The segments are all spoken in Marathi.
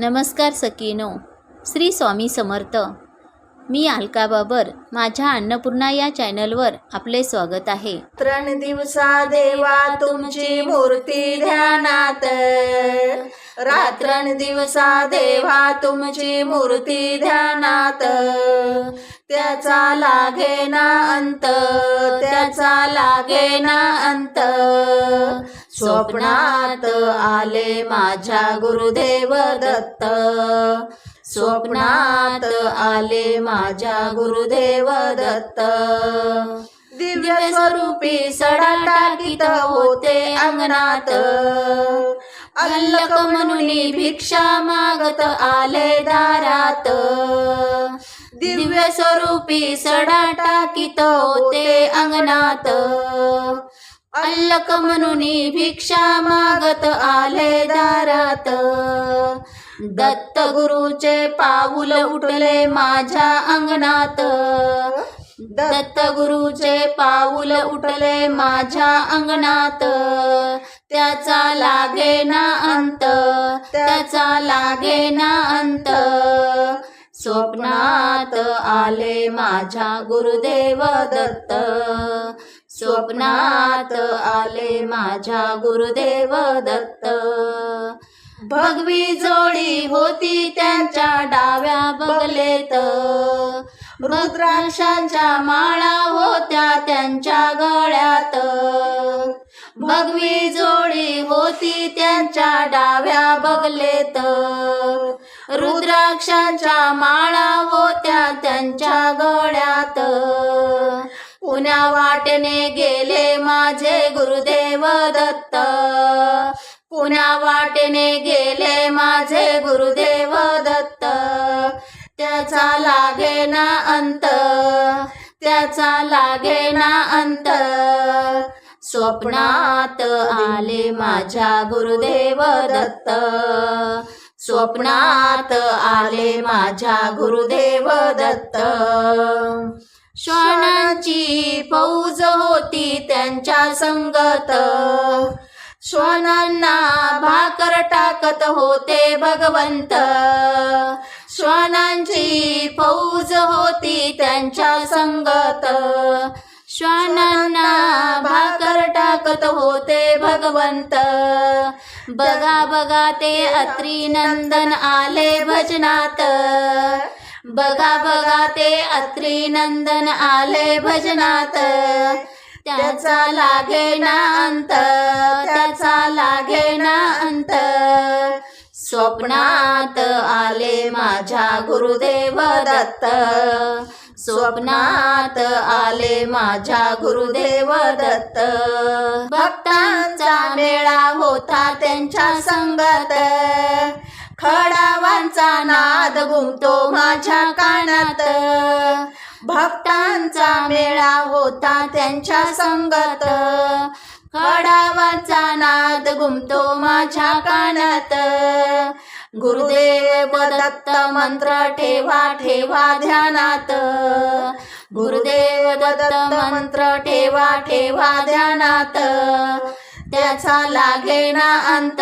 नमस्कार सखीनो, श्री स्वामी समर्थ. मी अलका बाबर. माझ्या अन्नपूर्णा या चॅनलवर आपले स्वागत आहे. 3 दिवसा देवा तुमची मूर्ती ध्यानात, रात्रंदिवसा देवा तुमची मूर्ती ध्यानात. त्याचा लागेना अंत, त्याचा लागेना अंत. स्वप्नात आले माझ्या गुरुदेव दत्त, स्वप्नात आले माझ्या गुरुदेव दत्त. दिव्य स्वरूपी सडा टाकीत होते अंगणात, अल्लक म्हणून भिक्षा मागत आले दारात. दिव्य स्वरूपी सडा टाकीत होते अंगणात, अल्लक म्हणून भिक्षा मागत आले दारात. दत्त गुरुचे पाऊल उठले माझ्या अंगणात, दत्त गुरुचे पाऊल उठले माझ्या अंगणात. त्याचा लागेना अंत, त्याचा लागेना अंत. स्वप्नात आले माझ्या गुरुदेव दत्त, स्वप्नात आले माझ्या गुरुदेव दत्त. भगवी जोडी होती त्यांच्या डाव्या बगलेत, रुद्राक्षांच्या माळा होत्या त्यांच्या गळ्यात. भगवी जोडी होती त्यांच्या डाव्या बगलेत, रुद्राक्षांच्या माळा होत्या त्यांच्या गळ्यात. पुण्या वाटेने गेले माझे गुरुदेव दत्त, पुण्या वाटेने गेले माझे गुरुदेव दत्त. त्याचा लागेना अंत, त्याचा लागेना अंत. स्वप्नात आले माझ्या गुरुदेव दत्त, स्वप्नात आले माझ्या गुरुदेव दत्त. श्वानांची फौज होती त्यांच्या संगत, श्वानांना भाकर टाकत होते भगवंत. श्वानांची फौज होती त्यांच्या संगत, श्वानांना भाकर टाकत होते भगवंत. बघा बघा ते अत्री नंदन आले भजनात, बघा बघा ते अत्री नंदन आले भजनात. त्याचा लागेना अंत, त्याचा लागेना अंत. स्वप्नात आले माझ्या गुरुदेव दत्त, स्वप्नात आले माझ्या गुरुदेव दत्त. भक्तांचा मेळा होता त्यांच्या संगत, खडावांचा नाद घुमतो माझ्या कानात. भक्तांचा मेळा होता त्यांच्या संगत, खडावांचा नाद घुमतो माझ्या कानात. गुरुदेव दत्त मंत्र ठेवा ठेवा ध्यानात, गुरुदेव दत्त मंत्र ठेवा ठेवा ध्यानात. त्याचा लागेना अंत,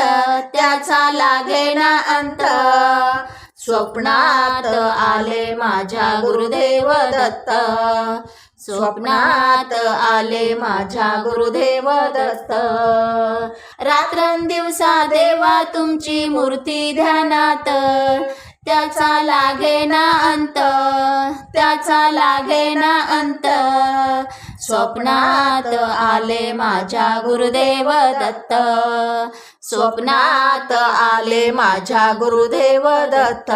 त्याचा लागेना अंत. स्वप्नात आले माझ्या गुरुदेव दत्त, स्वप्नात आले माझ्या गुरुदेव दत्त. रात्रंदिवसा देवा तुमची मूर्ती ध्यानात, त्याचा लागेना अंत, त्याचा लागेना अंत. स्वप्नात आले माझ्या गुरुदेव दत्त, स्वप्नात आले माझ्या गुरुदेव दत्त.